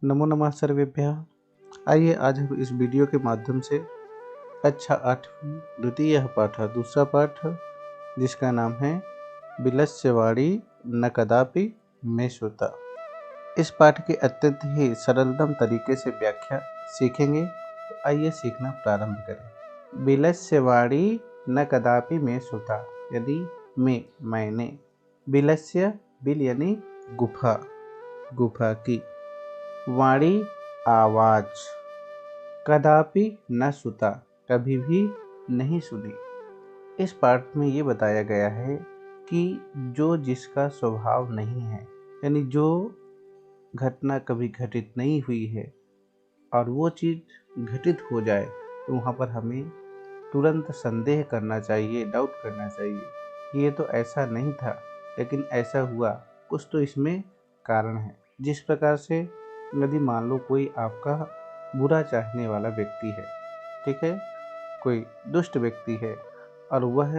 नमो नमः सर्वेभ्यः। आइए आज हम इस वीडियो के माध्यम से कक्षा 8वीं द्वितीय पाठ दूसरा पाठ जिसका नाम है बिलस्य वाणी न कदापि में श्रुता। इस पाठ की अत्यंत ही सरलतम तरीके से व्याख्या सीखेंगे। तो आइए सीखना प्रारंभ करें। बिलस्य वाणी न कदापि में श्रुता, यदि में मैंने, बिलस्य बिल यानी गुफा, गुफा की, वाणी आवाज, कदापि न सुता कभी भी नहीं सुनी। इस पाठ में ये बताया गया है कि जो जिसका स्वभाव नहीं है, यानी जो घटना कभी घटित नहीं हुई है और वो चीज़ घटित हो जाए तो वहाँ पर हमें तुरंत संदेह करना चाहिए, डाउट करना चाहिए। ये तो ऐसा नहीं था लेकिन ऐसा हुआ, कुछ तो इसमें कारण है। जिस प्रकार से यदि मान लो कोई आपका बुरा चाहने वाला व्यक्ति है, ठीक है, कोई दुष्ट व्यक्ति है और वह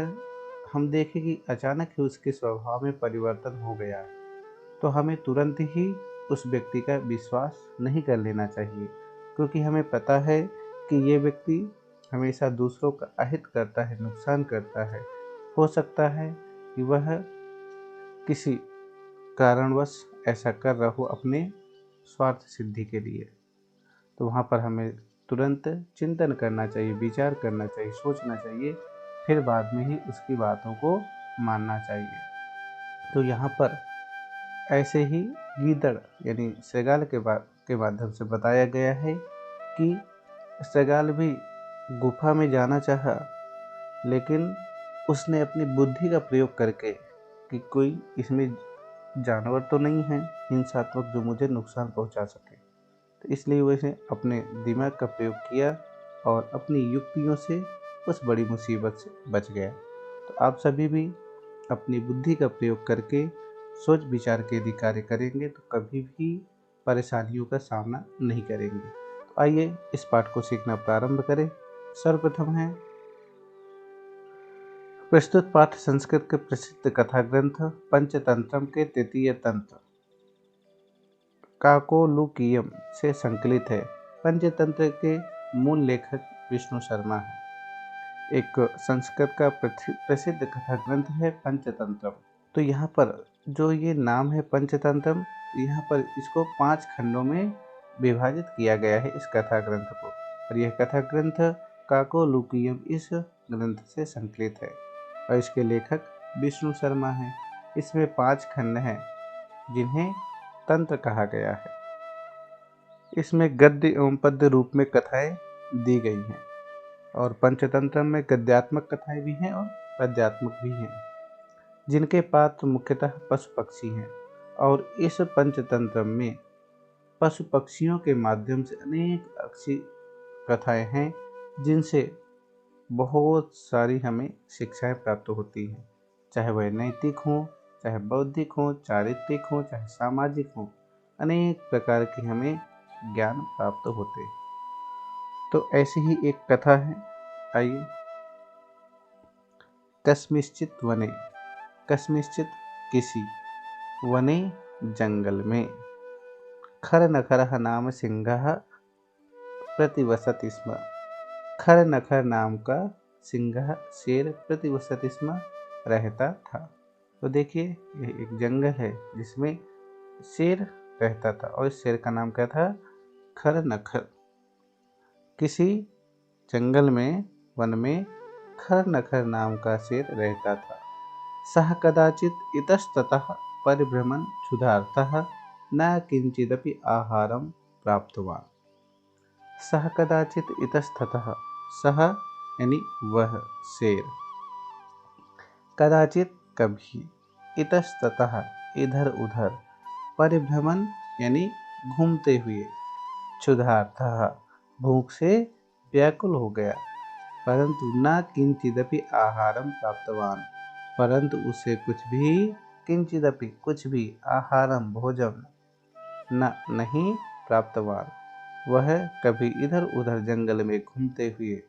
हम देखें कि अचानक ही उसके स्वभाव में परिवर्तन हो गया है, तो हमें तुरंत ही उस व्यक्ति का विश्वास नहीं कर लेना चाहिए, क्योंकि हमें पता है कि ये व्यक्ति हमेशा दूसरों का अहित करता है, नुकसान करता है। हो सकता है कि वह किसी कारणवश ऐसा कर रहा हो अपने स्वार्थ सिद्धि के लिए। तो वहाँ पर हमें तुरंत चिंतन करना चाहिए, विचार करना चाहिए, सोचना चाहिए, फिर बाद में ही उसकी बातों को मानना चाहिए। तो यहाँ पर ऐसे ही गीदड़ यानी शृगाल के माध्यम से बताया गया है कि शृगाल भी गुफा में जाना चाहा, लेकिन उसने अपनी बुद्धि का प्रयोग करके कि कोई इसमें जानवर तो नहीं है हिंसात्मक जो मुझे नुकसान पहुंचा सके, तो इसलिए वैसे अपने दिमाग का प्रयोग किया और अपनी युक्तियों से उस बड़ी मुसीबत से बच गया। तो आप सभी भी अपनी बुद्धि का प्रयोग करके सोच विचार के यदि कार्य करेंगे तो कभी भी परेशानियों का सामना नहीं करेंगे। तो आइए इस पाठ को सीखना प्रारंभ करें। सर्वप्रथम है प्रस्तुत पाठ संस्कृत के प्रसिद्ध कथा ग्रंथ पंचतंत्रम के तृतीय तंत्र काकोलुकीयम से संकलित है। पंचतंत्र के मूल लेखक विष्णु शर्मा है। एक संस्कृत का प्रसिद्ध कथा ग्रंथ है पंचतंत्रम। तो यहाँ पर जो ये नाम है पंचतंत्रम, यहाँ पर इसको 5 खंडों में विभाजित किया गया है इस कथा ग्रंथ को, और यह कथा ग्रंथ काकोलुकीयम इस ग्रंथ से संकलित है और इसके लेखक विष्णु शर्मा हैं। इसमें 5 खंड हैं जिन्हें तंत्र कहा गया है। इसमें गद्य एवं पद्य रूप में कथाएं दी गई हैं और पंचतंत्र में गद्यात्मक कथाएं भी हैं और पद्यात्मक भी हैं, जिनके पात्र मुख्यतः पशु पक्षी हैं। और इस पंचतंत्र में पशु पक्षियों के माध्यम से अनेक अच्छी कथाएं हैं जिनसे बहुत सारी हमें शिक्षाएं प्राप्त होती हैं, चाहे वह नैतिक हों, चाहे बौद्धिक हों, चारित्रिक हों, चाहे सामाजिक हों, अनेक प्रकार की हमें ज्ञान प्राप्त होते। तो ऐसी ही एक कथा है, आइए। कस्मिश्चित वने, कस्मिश्चित किसी, वने जंगल में, खर नखर नाम सिंह प्रतिवसति स्म। खर नखर नाम का सिंह शेर प्रतिवसति स्म रहता था। तो देखिए यह एक जंगल है जिसमें शेर रहता था और इस शेर का नाम क्या था? खर नखर। किसी जंगल में, वन में खर नखर नाम का शेर रहता था। सह कदाचित इतस्ततः परिभ्रमन् क्षुधार्तः न किंचिदपि आहारं प्राप्तवान्। सह कदाचित इतस्ततः, सह यानी वह शेर, कदाचित कभी, इतस्ततः इधर उधर, परिभ्रमण यानी घूमते हुए, क्षुधार्तः भूख से व्याकुल हो गया, परंतु न किंचिदपि आहारम प्राप्तवान, परंतु उसे कुछ भी, किंचिदपि कुछ भी, आहारम भोजन, न नहीं प्राप्तवान, वह कभी इधर उधर जंगल में घूमते हुए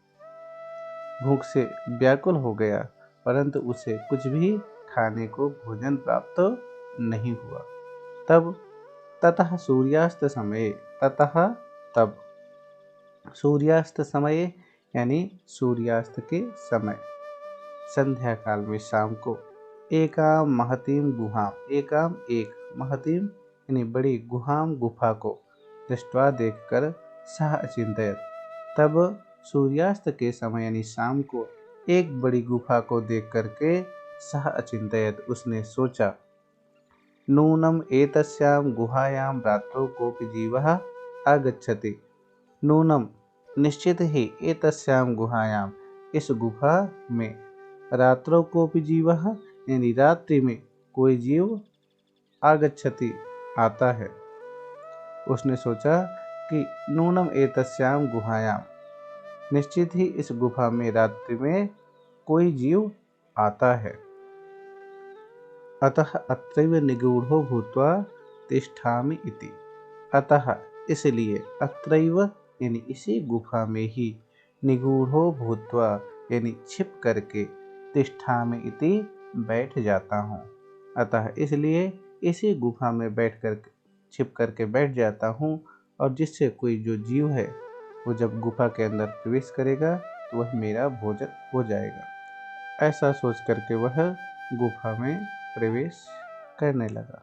भूख से व्याकुल हो गया, परंतु उसे कुछ भी खाने को भोजन प्राप्त नहीं हुआ। तब ततः सूर्यास्त समय, ततः तब, सूर्यास्त समय यानी सूर्यास्त के समय, संध्या काल में शाम को, एकाम महतीम गुहाम, एकाम एक, महतीम यानी बड़ी, गुहाम गुफा को, दृष्टवा देखकर, सह अचिंतयत तब सूर्यास्त के समय यानी शाम को एक बड़ी गुफा को देख करके, सह अचिंतयत उसने सोचा, नूनम एतस्याम गुहायाम रात्रौ कोपि जीवः आगच्छति, नूनम निश्चित ही, एतस्याम गुहायाम इस गुफा में, रात्रौ कोपि जीवः यानी रात्रि में कोई जीव, आगच्छति आता है। उसने सोचा कि नूनम एतस्याम गुहायाम, निश्चित ही इस गुफा में रात्रि में कोई जीव आता है। अतः अत्रैव निगूढ़ो भूत्वा तिष्ठामि इति, अतः इसलिए, अत्रैव यानी इसी गुफा में ही, निगूढ़ो भूत्वा यानी छिप करके, तिष्ठामि इति बैठ जाता हूँ, अतः इसलिए इसी गुफा में बैठ कर छिप करके बैठ जाता हूँ, और जिससे कोई जो जीव है वो जब गुफा के अंदर प्रवेश करेगा तो वह मेरा भोजन हो जाएगा। ऐसा सोच करके वह गुफा में प्रवेश करने लगा।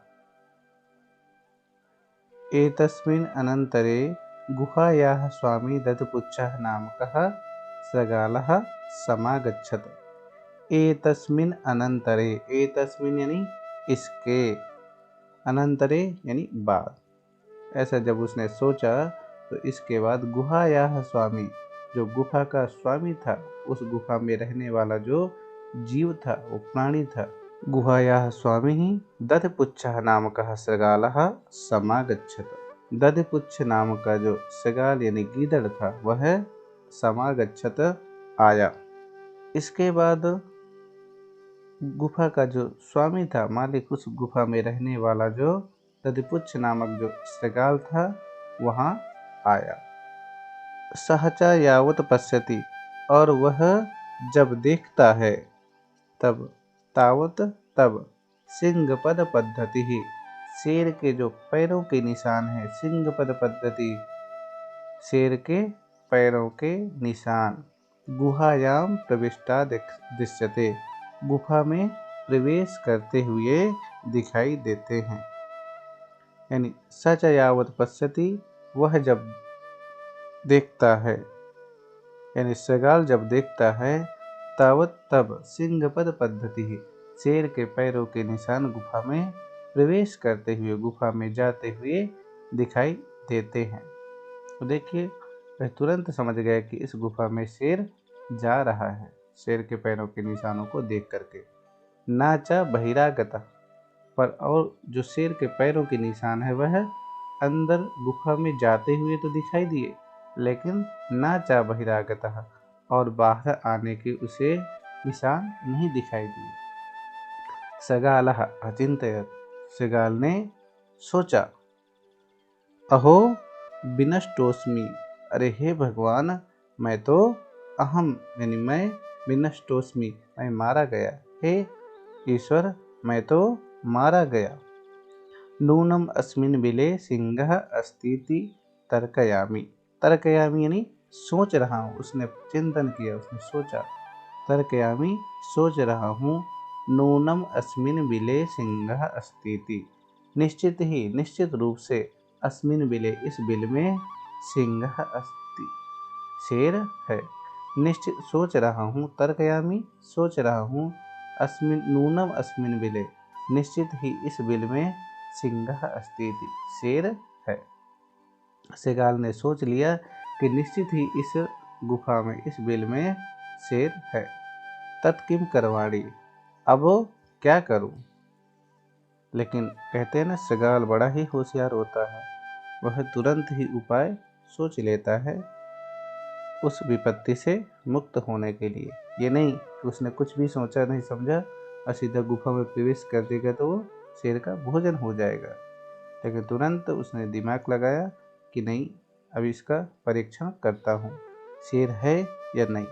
एतस्मिन् अनन्तरे गुहायाः स्वामी दधपुच्छः नामकः सगालः समागच्छत्। एतस्मिन् अनन्तरे, एतस्मिन् यानी इसके, अनंतरे यानी बाद, ऐसा जब उसने सोचा तो इसके बाद गुहायाः स्वामी, जो गुफा का स्वामी था, उस गुफा में रहने वाला जो जीव था, वो प्राणी था, गुहायाः स्वामी ही दधपुच्छः नामकः सगालः समागच्छत्, दधपुच्छ नाम का जो सगाल यानी गीदड़ था वह समागच्छत् आया। इसके बाद गुफा का जो स्वामी था, मालिक, उस गुफा में रहने वाला जो दधिपुच्छ नामक जो सगाल था वहाँ आया। सहचा यावत पश्यति, और वह जब देखता है, तब, तावत तब, सिंहपद पद्धति ही, शेर के जो पैरों के निशान है, सिंहपद पद्धति, शेर के पैरों के निशान, गुहायाम प्रविष्टा दृश्यते, गुफा में प्रवेश करते हुए दिखाई देते हैं। यानी सच यावत पश्यति, वह जब देखता है, यानी सगाल जब देखता है, तावत तब, सिंहपद पद्धति ही, शेर के पैरों के निशान गुफा में प्रवेश करते हुए, गुफा में जाते हुए दिखाई देते हैं। तो देखिए, वह तुरंत समझ गया कि इस गुफा में शेर जा रहा है, शेर के पैरों के निशानों को देख करके। नाचा बहिरागता, पर और जो शेर के पैरों के निशान है वह अंदर गुफा में जाते हुए तो दिखाई दिए, लेकिन नाचा बहिरागता, और बाहर आने के उसे निशान नहीं दिखाई दिए। सगालः अचिंतयत्, सगाल ने सोचा, अहो विनष्टोस्मि, अरे हे भगवान, मैं तो, अहम यानी मैं, विनष्टोस्मि मैं मारा गया, हे ईश्वर मैं तो मारा गया। नूनम अस्मिन् बिले सिंहः अस्तीति तर्कयामि, तर्कयामि यानी सोच रहा हूँ, उसने चिंतन किया, उसने सोचा, तर्कयामि सोच रहा हूँ, नूनम अस्मिन् बिले सिंहः अस्तीति, निश्चित ही, निश्चित रूप से, अस्मिन् बिले इस बिल में, सिंहः अस्ति शेर है, निश्चित सोच रहा हूँ, तर्कयामि सोच रहा हूँ, अस्मिन् नूनम अस्मिन् बिले निश्चित ही इस बिल में, सिंहः अस्तीति शेर है। सेगाल ने सोच लिया कि निश्चित ही इस गुफा में, इस बिल में शेर है। तत्किम करवाणी, अब क्या करूं? लेकिन कहते हैं ना, सेगाल बड़ा ही होशियार होता है, वह तुरंत ही उपाय सोच लेता है उस विपत्ति से मुक्त होने के लिए। ये नहीं कि उसने कुछ भी सोचा नहीं समझा और सीधा गुफा में प्रवेश कर देगा तो वो शेर का भोजन हो जाएगा, लेकिन तुरंत उसने दिमाग लगाया कि नहीं, अब इसका परीक्षण करता हूँ, शेर है या नहीं।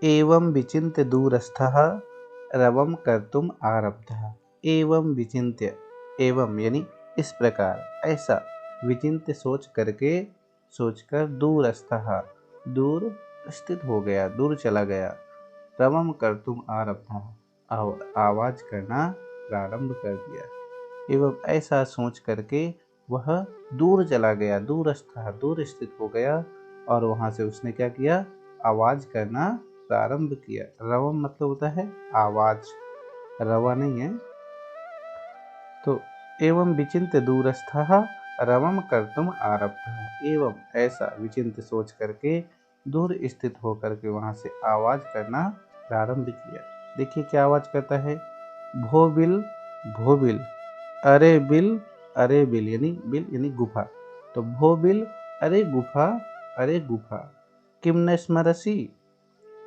एवं विचिन्त्य दूरस्थः रवं कर्तुम् आरब्धः, एवं विचिन्त्य एवं यानी इस प्रकार, ऐसा विचिंत सोचकर दूरस्थः दूर स्थित हो गया, दूर चला गया। रवम कर्तुम आरब्धः आवाज करना प्रारंभ कर दिया। एवं ऐसा सोच करके वह दूर चला गया, दूरस्थः दूर स्थित हो गया, और वहां से उसने क्या किया, आवाज करना प्रारंभ किया। रवम मतलब होता है आवाज, रवा नहीं है। तो एवं विचिंत दूरस्थः रवम कर्तुम आरब्धः, एवं ऐसा विचिंत सोच करके दूर स्थित होकर के वहां से आवाज करना प्रारंभ किया। देखिए क्या आवाज करता है, भोबिल भोबिल, अरे बिल यानी गुफा। तो भोबिल अरे गुफा, किम न स्मरसी,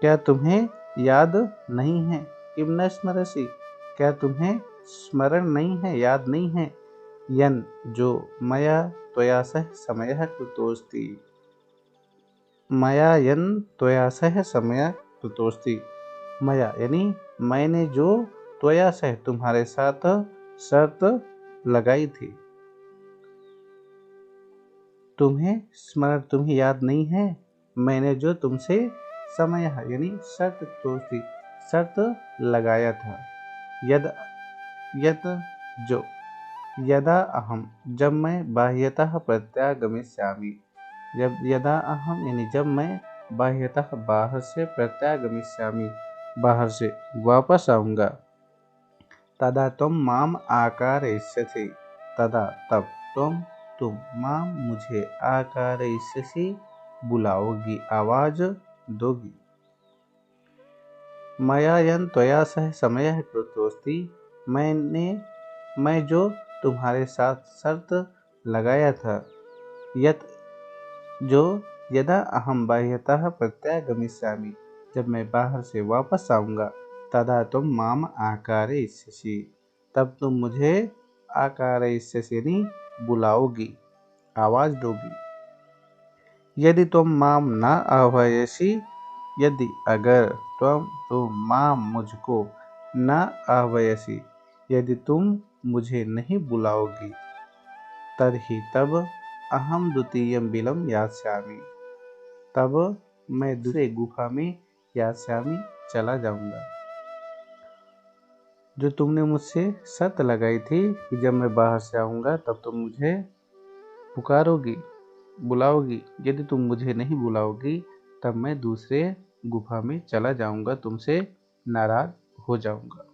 क्या तुम्हें याद नहीं है, किम न स्मरसी, क्या तुम्हें स्मरण नहीं है, याद नहीं है, यन जो मया त्वया सह समयः कृतोस्ति, मया यन त्वया सह समयः कृतोस्ति, मया यानी मैंने जो त्वया सह तुम्हारे साथ शर्त लगाई थी, तुम्हें याद नहीं है, मैंने जो तुमसे समय यानी शर्त लगाया था। यद यद जो, यदा अहम जब मैं बाह्यतः प्रत्यागमिष्यामि, जब यदा अहम यानी जब मैं बाह्यतः बाहर से प्रत्यागमिष्यामि बाहर से वापस आऊंगा, तदा तुम माम आकारयिष्यसि, तदा तब तुम माम मुझे आकारयिष्यसि बुलाओगी, आवाज दोगी। मया यन त्वया सह समयः कृतोस्ति, मैं जो तुम्हारे साथ शर्त लगाया था, यत जो यदा अहम बाह्यतः प्रत्यागमिष्यामि, जब मैं बाहर से वापस आऊंगा, तदा तुम माम आकारयिष्यसि, तब तुम मुझे आकारयिष्यसि यानी बुलाओगी, आवाज दोगी। यदि तुम माम न आह्वयसि, यदि अगर तुम माम मुझको न आह्वयसि, यदि तुम मुझे नहीं बुलाओगी, तर्हि तब अहम द्वितीयं बिलं यास्यामि, तब मैं दूसरे गुफा में यास्यामि चला जाऊंगा। जो तुमने मुझसे शर्त लगाई थी कि जब मैं बाहर से आऊंगा तब तुम मुझे पुकारोगी, बुलाओगी, यदि तुम मुझे नहीं बुलाओगी तब मैं दूसरे गुफा में चला जाऊंगा, तुमसे नाराज हो जाऊंगा।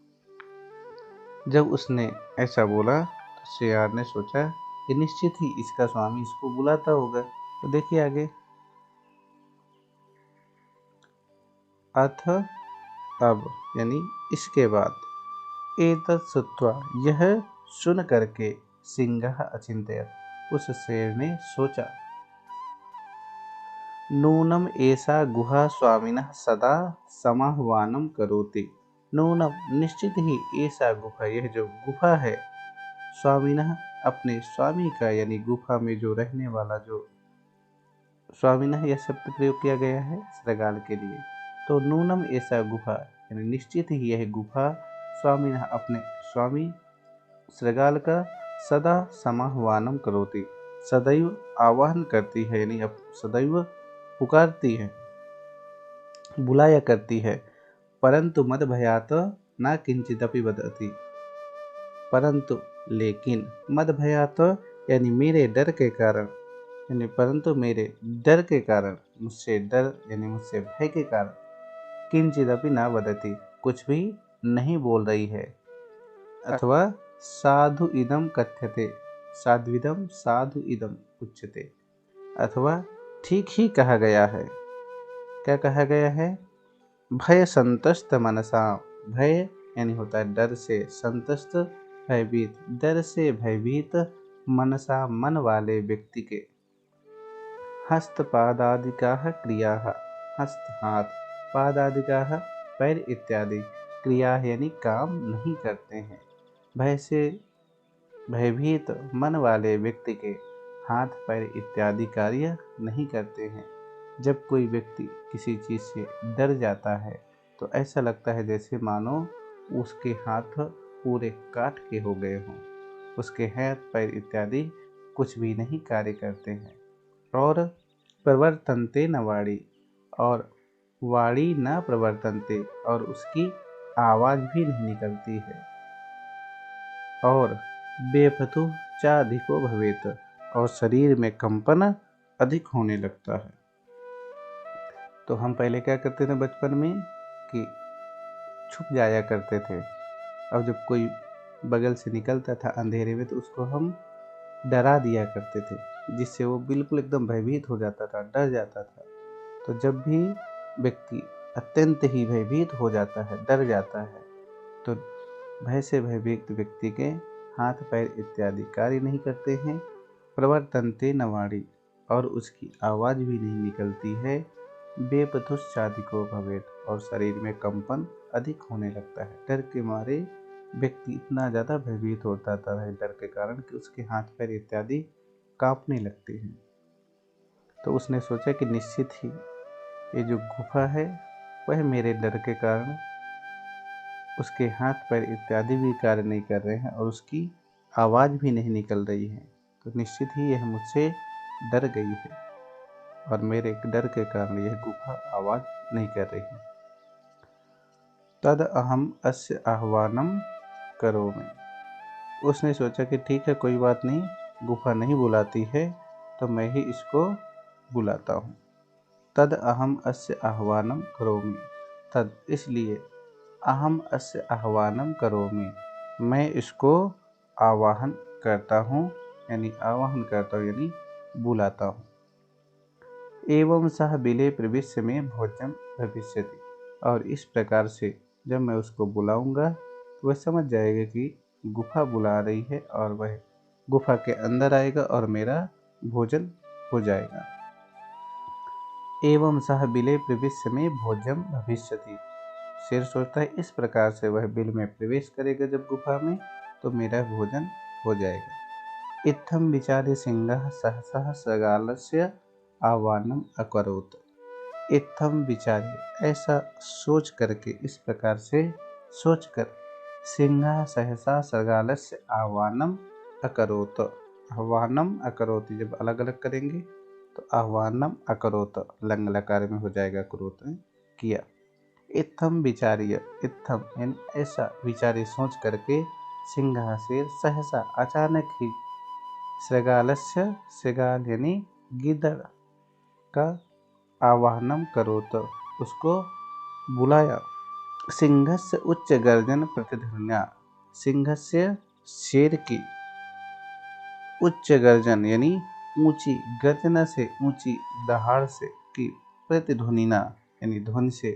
जब उसने ऐसा बोला तो शेयार ने सोचा कि निश्चित ही इसका स्वामी इसको बुलाता होगा। तो देखिए आगे, अथ अब यानी इसके बाद, एतत् श्रुत्वा यह सुन करके, सिंहः अचिंत्यत, उस शेर ने सोचा, नूनम एषा गुहा स्वामिनः सदा समाह्वानं करोति, नूनम निश्चित ही, ऐसा गुफा यह जो गुफा है, स्वामिनः अपने स्वामी का, यानी गुफा में जो रहने वाला जो स्वामिनः यह शब्द प्रयोग किया गया है श्रृगाल के लिए। तो नूनम ऐसा गुफा यानी निश्चित ही यह गुफा, स्वामिनः अपने स्वामी श्रृगाल का, सदा समाह्वानम करोति, सदैव आवाहन करती है, यानी सदैव पुकारती है, बुलाया करती है। परंतु मद भयात न किंचिदपि वदति, परंतु लेकिन मद भयात यानी मेरे डर के कारण, यानी परंतु मेरे डर के कारण, मुझसे डर यानी मुझसे भय के कारण, किंचिदपि न वदति कुछ भी नहीं बोल रही है। अथवा साधु इदम कथ्यते, साध्विदम साधु इदम उच्यते, अथवा ठीक ही कहा गया है। क्या कहा गया है, भय संतस्त मनसा, भय यानी होता है डर से, संतस्त भयभीत, डर से भयभीत, मनसा मन वाले व्यक्ति के, हस्तपादादिकाः क्रियाः, हस्त हाथ, पादादिकाः पैर इत्यादि, क्रिया यानी काम नहीं करते हैं। भय से भयभीत मन वाले व्यक्ति के हाथ पैर इत्यादि कार्य नहीं करते हैं। जब कोई व्यक्ति किसी चीज़ से डर जाता है तो ऐसा लगता है जैसे मानो उसके हाथ पूरे काठ के हो गए हों। उसके हाथ पैर इत्यादि कुछ भी नहीं कार्य करते हैं। और प्रवर्तन्ते न वाणी, और वाणी न प्रवर्तन्ते, और उसकी आवाज़ भी नहीं निकलती है। और बेपतु चाधिको भवेत, और शरीर में कंपन अधिक होने लगता है। तो हम पहले क्या करते थे बचपन में कि छुप जाया करते थे। अब जब कोई बगल से निकलता था अंधेरे में तो उसको हम डरा दिया करते थे, जिससे वो बिल्कुल एकदम भयभीत हो जाता था, डर जाता था। तो जब भी व्यक्ति अत्यंत ही भयभीत हो जाता है, डर जाता है, तो भय से भयभीत व्यक्ति के हाथ पैर इत्यादि कार्य नहीं करते हैं। प्रवर्तन्ते न वाणी, और उसकी आवाज़ भी नहीं निकलती है। बेपथुश्चादिको भवेत, और शरीर में कंपन अधिक होने लगता है। डर के मारे व्यक्ति इतना ज़्यादा भयभीत होता था डर के कारण कि उसके हाथ पैर इत्यादि कांपने लगते हैं। तो उसने सोचा कि निश्चित ही ये जो गुफा है वह मेरे डर के कारण उसके हाथ पैर इत्यादि भी कार्य नहीं कर रहे हैं और उसकी आवाज़ भी नहीं निकल रही है। तो निश्चित ही यह मुझसे डर गई है और मेरे डर के कारण यह गुफा आवाज़ नहीं कर रही है। तद अहम अस्य आह्वानम करोमि। उसने सोचा कि ठीक है, कोई बात नहीं, गुफा नहीं बुलाती है तो मैं ही इसको बुलाता हूँ। तद अहम अस्य आह्वानम करोमि, तद इसलिए, अहम अस्य आह्वानम करोमि, मैं इसको आवाहन करता हूँ, यानी आवाहन करता हूँ यानी बुलाता हूँ। एवं सह बिले प्रविश्य में भोजन भविष्यति, और इस प्रकार से जब मैं उसको बुलाऊंगा तो वह समझ जाएगा कि गुफा बुला रही है और वह गुफा के अंदर आएगा और मेरा भोजन हो जाएगा। एवं सह बिले प्रविश्य में भोजन भविष्यति, शेर सोचता है इस प्रकार से वह बिल में प्रवेश करेगा जब गुफा में तो मेरा भोजन हो जाएगा। इत्थम विचार्य सिंहः सहसः सगालस्य आह्वानम अकरोत्। इत्थम विचार्य, ऐसा सोच करके, इस प्रकार से सोचकर, सिंहः सहसा सगालस्य आह्वानम अकरोत्, आह्वानम अकरोत् जब अलग अलग करेंगे तो आह्वानम अकरोत् लंग लकार में हो जाएगा, करोत् किया। इत्थम विचार्य, इत्थम यानी ऐसा विचार्य सोच करके, सिंह शेर, सहसा अचानक ही, सृगालस्य, सृगाल यानी गिद्ध का, आवाहनम करोत उसको बुलाया। सिंहस्य उच्च गर्जन प्रतिध्वनिया, सिंहस्य शेर की उच्च गर्जन यानी ऊंची गर्जना से, ऊंची दहाड़ से, की प्रतिध्वनिना यानी ध्वनि से,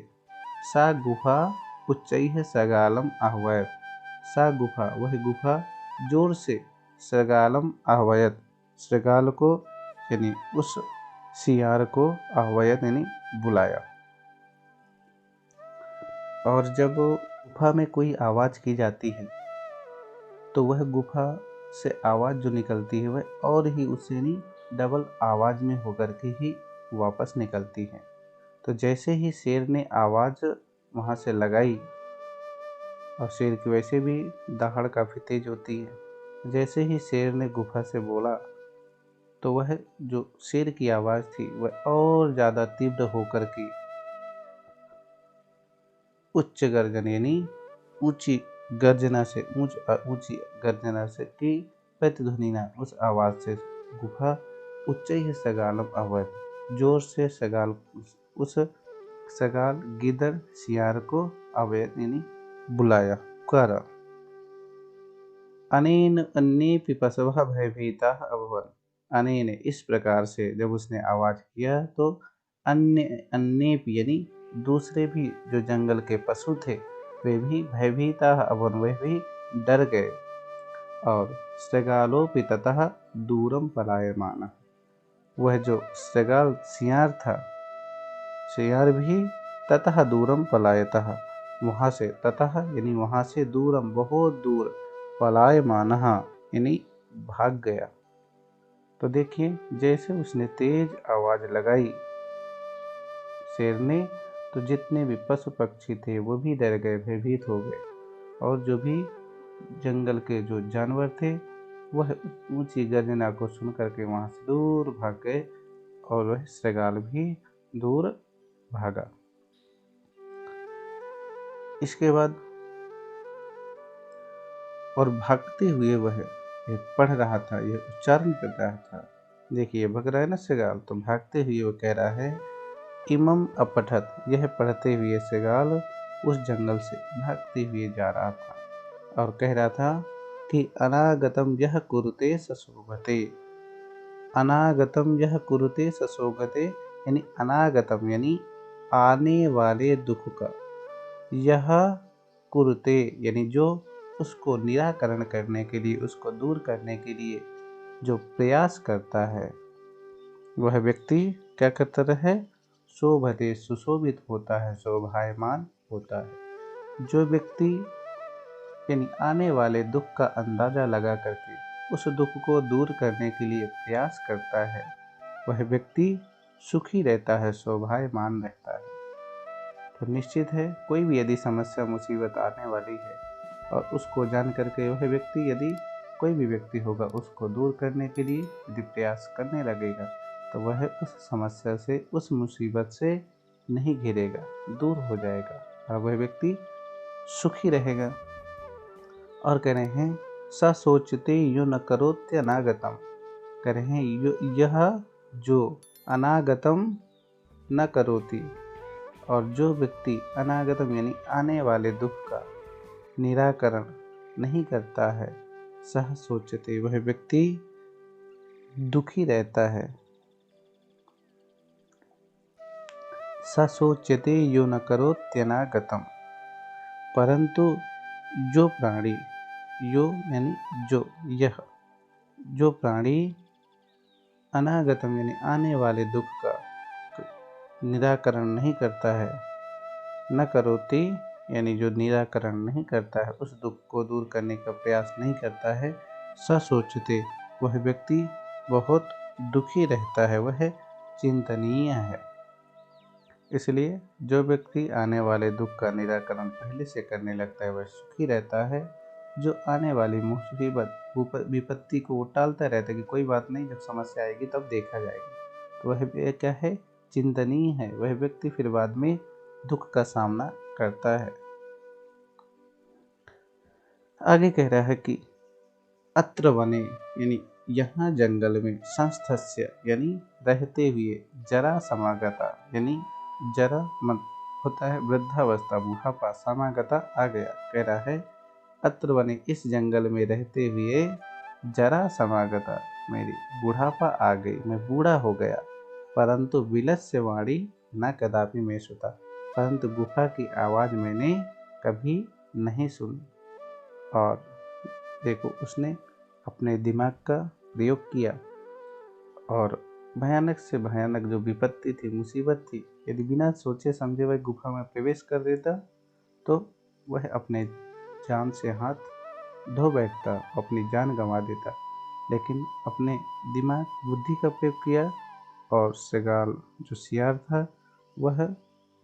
सा गुफा उच्चैः सगालम आह्वयत, सा गुफा वह गुफा जोर से, सगालम आह्वयत सगाल को यानी उस सियार को, आह्वयत यानी बुलाया। और जब गुफा में कोई आवाज़ की जाती है तो वह गुफा से आवाज़ जो निकलती है वह और ही उससे यानी डबल आवाज़ में होकर के ही वापस निकलती है। तो जैसे ही शेर ने आवाज़ वहाँ से लगाई, और शेर की वैसे भी दहाड़ काफ़ी तेज होती है, जैसे ही शेर ने गुफा से बोला तो वह जो शेर की आवाज़ थी वह और ज़्यादा तीव्र होकर के उच्च गर्जन यानी ऊंची गर्जना से, ऊंची गर्जना से की प्रतिध्वनिना उस आवाज़ से, गुफा उच्च ही सगालम अवध जोर से, सगाल उस सगाल गिदड़ सियार को अवैध यानी बुलाया, पुकारा। अनेन अन्ये पशवः भयभीताः अभवन्, अनेन इस प्रकार से जब उसने आवाज़ किया तो अन्य यानी दूसरे भी जो जंगल के पशु थे वे भी भयभीताः अभवन्, वे भी डर गए। और सृगालोऽपि ततः दूरं पलायमानः, वह जो सृगाल सियार था, सियार भी ततः दूरम पलायतः वहाँ से, ततः यानी वहाँ से, दूरम बहुत दूर, पलायमानः यानी भाग गया। तो देखिए जैसे उसने तेज आवाज़ लगाई शेर ने, तो जितने भी पशु पक्षी थे वो भी डर गए, भयभीत हो गए। और जो भी जंगल के जो जानवर थे वह ऊंची गर्जना को सुन करके वहां से दूर भाग गए और वह श्रृगाल भी दूर भागा। इसके बाद और भागते हुए वह ये पढ़ रहा था, यह उच्चारण कर रहा था। देखिए भग रहा है ना श्रृगाल, तो भागते हुए वो कह रहा है इमम अपठत, यह पढ़ते हुए श्रृगाल उस जंगल से भागते हुए जा रहा था और कह रहा था कि अनागतम यह कुरुते सशोभते। अनागतम यह कुरुते सशोभते यानी अनागतम यानी आने वाले दुख का, यह कुरुते यानी जो उसको निराकरण करने के लिए, उसको दूर करने के लिए जो प्रयास करता है, वह व्यक्ति क्या करता रहे, शोभते सुशोभित होता है, शोभायमान होता है। जो व्यक्ति यानी आने वाले दुख का अंदाजा लगा करके उस दुख को दूर करने के लिए प्रयास करता है, वह व्यक्ति सुखी रहता है, शोभायमान रहता है। तो निश्चित है कोई भी यदि समस्या मुसीबत आने वाली है और उसको जान करके वह व्यक्ति, यदि कोई भी व्यक्ति होगा, उसको दूर करने के लिए यदि प्रयास करने लगेगा तो वह उस समस्या से, उस मुसीबत से नहीं घिरेगा, दूर हो जाएगा और वह व्यक्ति सुखी रहेगा। और कह रहे हैं स सोचते यो न करोत्य अनागतम, कह रहे हैं यह जो अनागतम न करोति, और जो व्यक्ति अनागतम यानी आने वाले दुख का निराकरण नहीं करता है, सह सोचते वह व्यक्ति दुखी रहता है। स सोचते यो न करोत्यनागतम, परंतु जो प्राणी, यो यानी जो, यह जो प्राणी अनागतम यानी आने वाले दुख का निराकरण नहीं करता है, न करोति यानी जो निराकरण नहीं करता है, उस दुख को दूर करने का प्रयास नहीं करता है, स सोचते वह व्यक्ति बहुत दुखी रहता है, वह चिंतनीय है। इसलिए जो व्यक्ति आने वाले दुख का निराकरण पहले से करने लगता है वह सुखी रहता है। जो आने वाली मुसीबत विपत्ति को वो टालता रहता है कि कोई बात नहीं, जब समस्या आएगी तब देखा जाएगा, तो वह क्या है, चिंतनीय है। वह व्यक्ति फिर बाद में दुख का सामना करता है। आगे कह रहा है कि अत्र वने यानी यहाँ जंगल में, संस्थस्य यानी रहते हुए, जरा समागता यानी जरा मन होता है वृद्धावस्था, बुढ़ापा, समागता आ गया। कह रहा है अत्र वने इस जंगल में रहते हुए, जरा समागता मेरी बुढ़ापा आ गई, मैं बूढ़ा हो गया। परंतु विलस्य वाणी न कदापि में सुता, परंतु गुफा की आवाज़ मैंने कभी नहीं सुनी। और देखो उसने अपने दिमाग का प्रयोग किया और भयानक से भयानक जो विपत्ति थी, मुसीबत थी, यदि बिना सोचे समझे वह गुफा में प्रवेश कर देता तो वह अपने जान से हाथ धो बैठता, अपनी जान गंवा देता। लेकिन अपने दिमाग बुद्धि का प्रयोग किया और श्रृगाल जो सियार था वह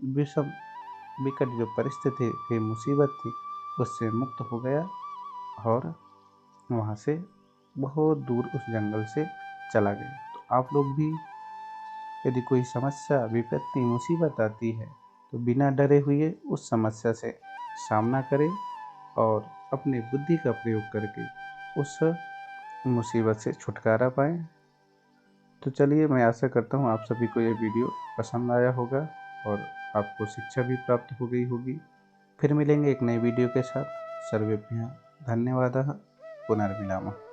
विषम विकट जो परिस्थिति थी, मुसीबत थी, उससे मुक्त हो गया और वहाँ से बहुत दूर उस जंगल से चला गया। तो आप लोग भी यदि कोई समस्या, विपत्ति, मुसीबत आती है तो बिना डरे हुए उस समस्या से सामना करें और अपनी बुद्धि का प्रयोग करके उस मुसीबत से छुटकारा पाएं। तो चलिए, मैं आशा करता हूँ आप सभी को ये वीडियो पसंद आया होगा और आपको शिक्षा भी प्राप्त हो गई होगी। फिर मिलेंगे एक नए वीडियो के साथ। सर्वेभ्यः धन्यवादः। पुनर्मिलामः।